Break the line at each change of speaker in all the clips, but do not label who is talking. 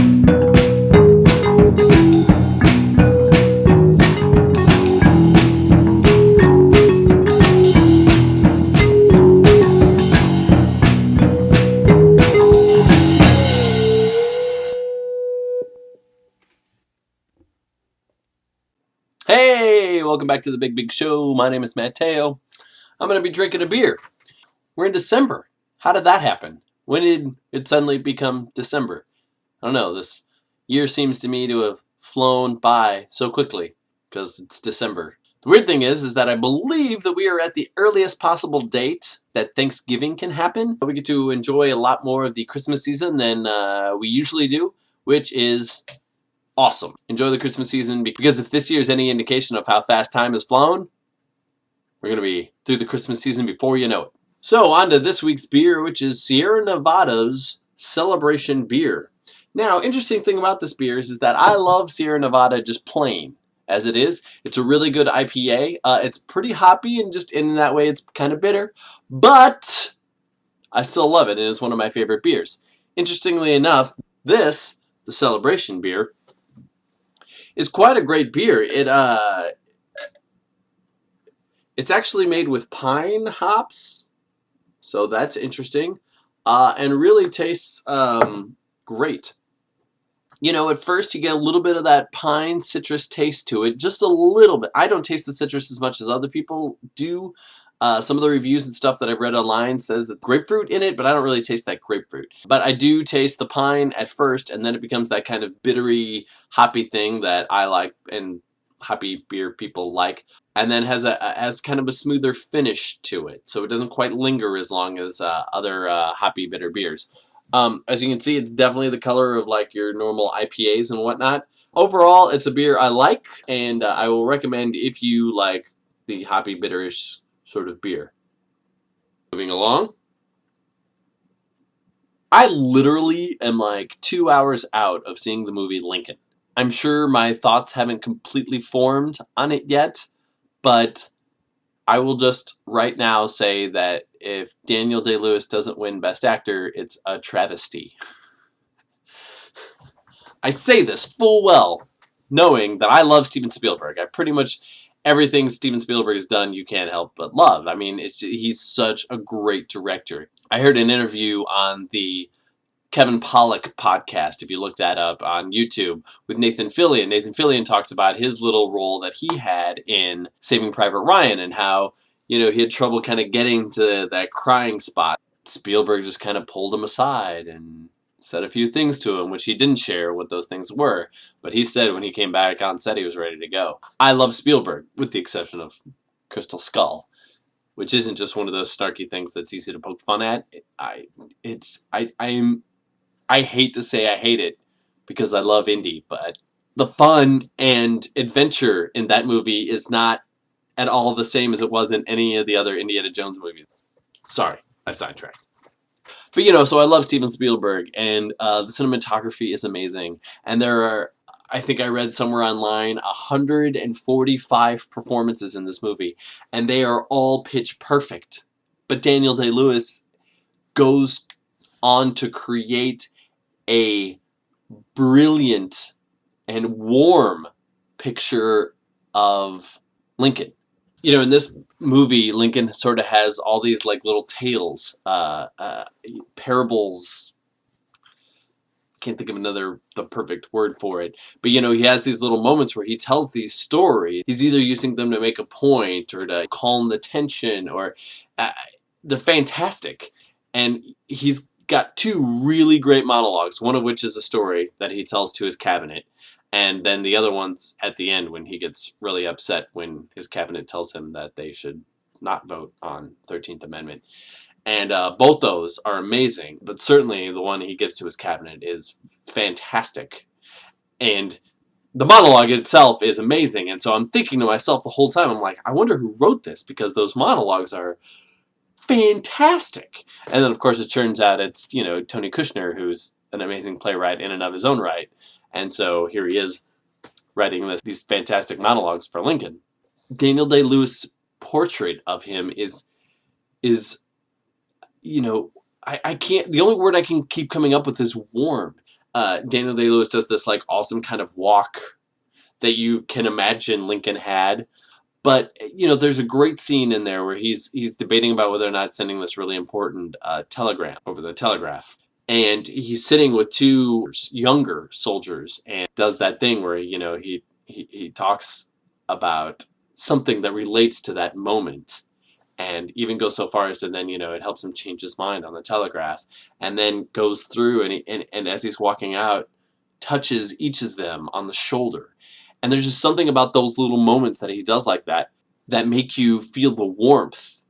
Hey, welcome back to the Big Show. My name is Matteo. I'm going to be drinking a beer. We're in December. How did that happen? When did it suddenly become December? I don't know. This year seems to me to have flown by so quickly because it's December. The weird thing is that I believe that we are at the earliest possible date that Thanksgiving can happen. We get to enjoy a lot more of the Christmas season than we usually do, which is awesome. Enjoy the Christmas season, because if this year is any indication of how fast time has flown, we're going to be through the Christmas season before you know it. So on to this week's beer, which is Sierra Nevada's Celebration Beer. Now, interesting thing about this beer is that I love Sierra Nevada just plain as it is. It's a really good IPA. It's pretty hoppy, and just in that way it's kind of bitter, but I still love it, and it's one of my favorite beers. Interestingly enough, the Celebration Beer, is quite a great beer. It's actually made with pine hops, so that's interesting, and really tastes great. You know, at first you get a little bit of that pine citrus taste to it, just a little bit. I don't taste the citrus as much as other people do. Some of the reviews and stuff that I've read online says that grapefruit in it, but I don't really taste that grapefruit. But I do taste the pine at first, and then it becomes that kind of bittery, hoppy thing that I like and hoppy beer people like, and then has kind of a smoother finish to it, so it doesn't quite linger as long as other hoppy bitter beers. As you can see, it's definitely the color of like your normal IPAs and whatnot. Overall, it's a beer I like, and I will recommend if you like the hoppy bitterish sort of beer. Moving along. I literally am like 2 hours out of seeing the movie Lincoln. I'm sure my thoughts haven't completely formed on it yet, but I will just right now say that if Daniel Day-Lewis doesn't win Best Actor, it's a travesty. I say this full well, knowing that I love Steven Spielberg. Pretty much everything Steven Spielberg has done you can't help but love. I mean, he's such a great director. I heard an interview on the Kevin Pollak podcast, if you look that up on YouTube, with Nathan Fillion. Nathan Fillion talks about his little role that he had in Saving Private Ryan and how, you know, he had trouble kind of getting to that crying spot. Spielberg just kind of pulled him aside and said a few things to him, which he didn't share what those things were, but he said when he came back on set he was ready to go. I love Spielberg, with the exception of Crystal Skull, which isn't just one of those snarky things that's easy to poke fun at. I hate to say I hate it because I love Indy, but the fun and adventure in that movie is not at all the same as it was in any of the other Indiana Jones movies. Sorry, I sidetracked. But, you know, so I love Steven Spielberg, and the cinematography is amazing. And there are, I think I read somewhere online, 145 performances in this movie, and they are all pitch perfect. But Daniel Day-Lewis goes on to create a brilliant and warm picture of Lincoln. You know, in this movie, Lincoln sort of has all these like little tales, parables. Can't think of the perfect word for it. But, you know, he has these little moments where he tells these stories. He's either using them to make a point or to calm the tension, or they're fantastic. And he's got two really great monologues, one of which is a story that he tells to his cabinet. And then the other one's at the end when he gets really upset when his cabinet tells him that they should not vote on 13th Amendment. And both those are amazing, but certainly the one he gives to his cabinet is fantastic. And the monologue itself is amazing. And so I'm thinking to myself the whole time, I'm like, I wonder who wrote this, because those monologues are fantastic. And then, of course, it turns out it's, you know, Tony Kushner, who's an amazing playwright in and of his own right. And so here he is writing these fantastic monologues for Lincoln. Daniel Day-Lewis' portrait of him is you know, I can't, the only word I can keep coming up with is warm. Daniel Day-Lewis does this like awesome kind of walk that you can imagine Lincoln had. But, you know, there's a great scene in there where he's debating about whether or not sending this really important telegram over the telegraph. And he's sitting with two younger soldiers and does that thing where, you know, he talks about something that relates to that moment. And even goes so far as to then, you know, it helps him change his mind on the telegraph. And then goes through and as he's walking out, touches each of them on the shoulder. And there's just something about those little moments that he does like that that make you feel the warmth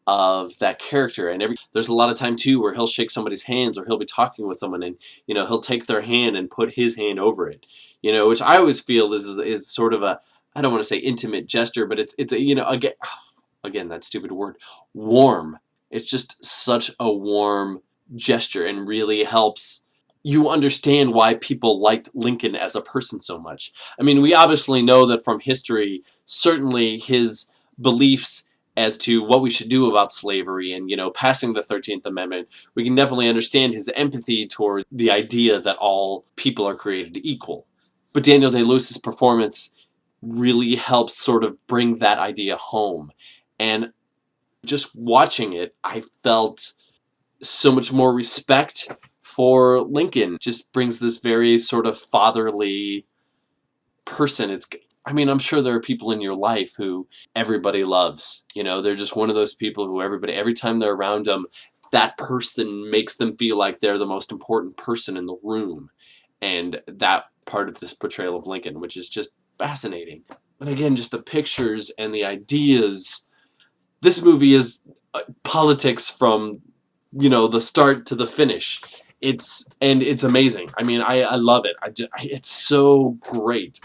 of that character. And there's a lot of time too where he'll shake somebody's hands or he'll be talking with someone and, you know, he'll take their hand and put his hand over it, you know, which I always feel is sort of a, I don't want to say intimate gesture, but it's a, you know, again, that stupid word, warm. It's just such a warm gesture and really helps you understand why people liked Lincoln as a person so much. I mean, we obviously know that from history, certainly his beliefs as to what we should do about slavery and, you know, passing the 13th Amendment, we can definitely understand his empathy toward the idea that all people are created equal. But Daniel Day-Lewis's performance really helps sort of bring that idea home. And just watching it, I felt so much more respect for Lincoln. Just brings this very sort of fatherly person. I mean, I'm sure there are people in your life who everybody loves. You know, they're just one of those people who every time they're around them, that person makes them feel like they're the most important person in the room. And that part of this portrayal of Lincoln, which is just fascinating. But again, just the pictures and the ideas. This movie is politics from, you know, the start to the finish. It's amazing. I mean, I love it. It's so great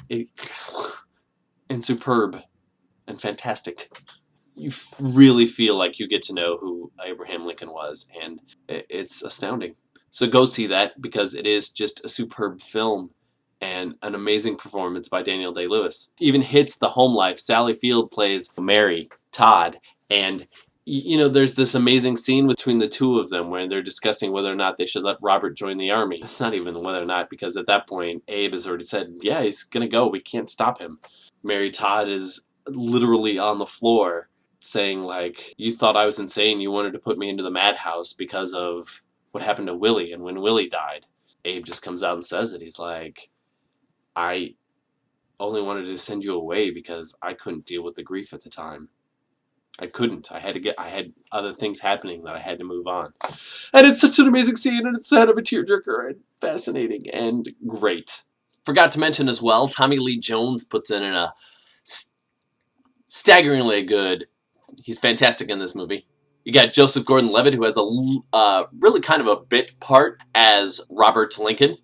and superb and fantastic. You really feel like you get to know who Abraham Lincoln was, and it's astounding. So go see that because it is just a superb film and an amazing performance by Daniel Day-Lewis. Even hits the home life. Sally Field plays Mary Todd, and you know, there's this amazing scene between the two of them where they're discussing whether or not they should let Robert join the army. It's not even whether or not, because at that point, Abe has already said, yeah, he's gonna go. We can't stop him. Mary Todd is literally on the floor saying, like, you thought I was insane. You wanted to put me into the madhouse because of what happened to Willie and when Willie died. Abe just comes out and says it. He's like, I only wanted to send you away because I couldn't deal with the grief at the time. I couldn't. I had other things happening that I had to move on. And it's such an amazing scene, and it's kind of a tearjerker and fascinating and great. Forgot to mention as well, Tommy Lee Jones puts in a staggeringly good. He's fantastic in this movie. You got Joseph Gordon-Levitt, who has a really kind of a bit part as Robert Lincoln.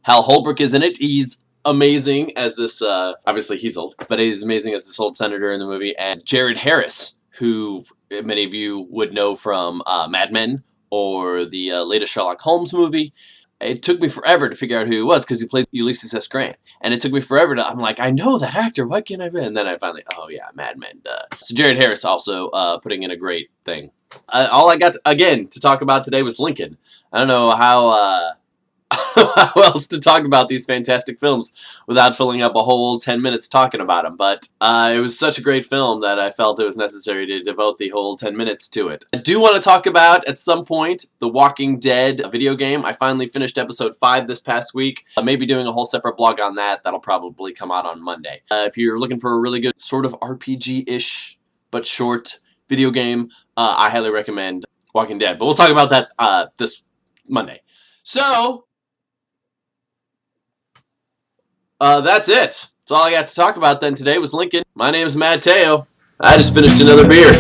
Hal Holbrook is in it. He's amazing as this, obviously he's old, but he's amazing as this old senator in the movie. And Jared Harris, who many of you would know from Mad Men or the latest Sherlock Holmes movie. It took me forever to figure out who he was because he plays Ulysses S. Grant. And it took me forever I'm like, I know that actor, why can't I be? And then I finally, oh yeah, Mad Men, duh. So Jared Harris also putting in a great thing. All I got, to talk about today was Lincoln. I don't know how else to talk about these fantastic films without filling up a whole 10 minutes talking about them, but it was such a great film that I felt it was necessary to devote the whole 10 minutes to it. I do want to talk about, at some point, The Walking Dead video game. I finally finished episode 5 this past week. I may be doing a whole separate blog on that. That'll probably come out on Monday. If you're looking for a really good sort of RPG-ish but short video game, I highly recommend Walking Dead. But we'll talk about that this Monday. So that's it. That's all I got to talk about then today was Lincoln. My name is Matteo. I just finished another beer.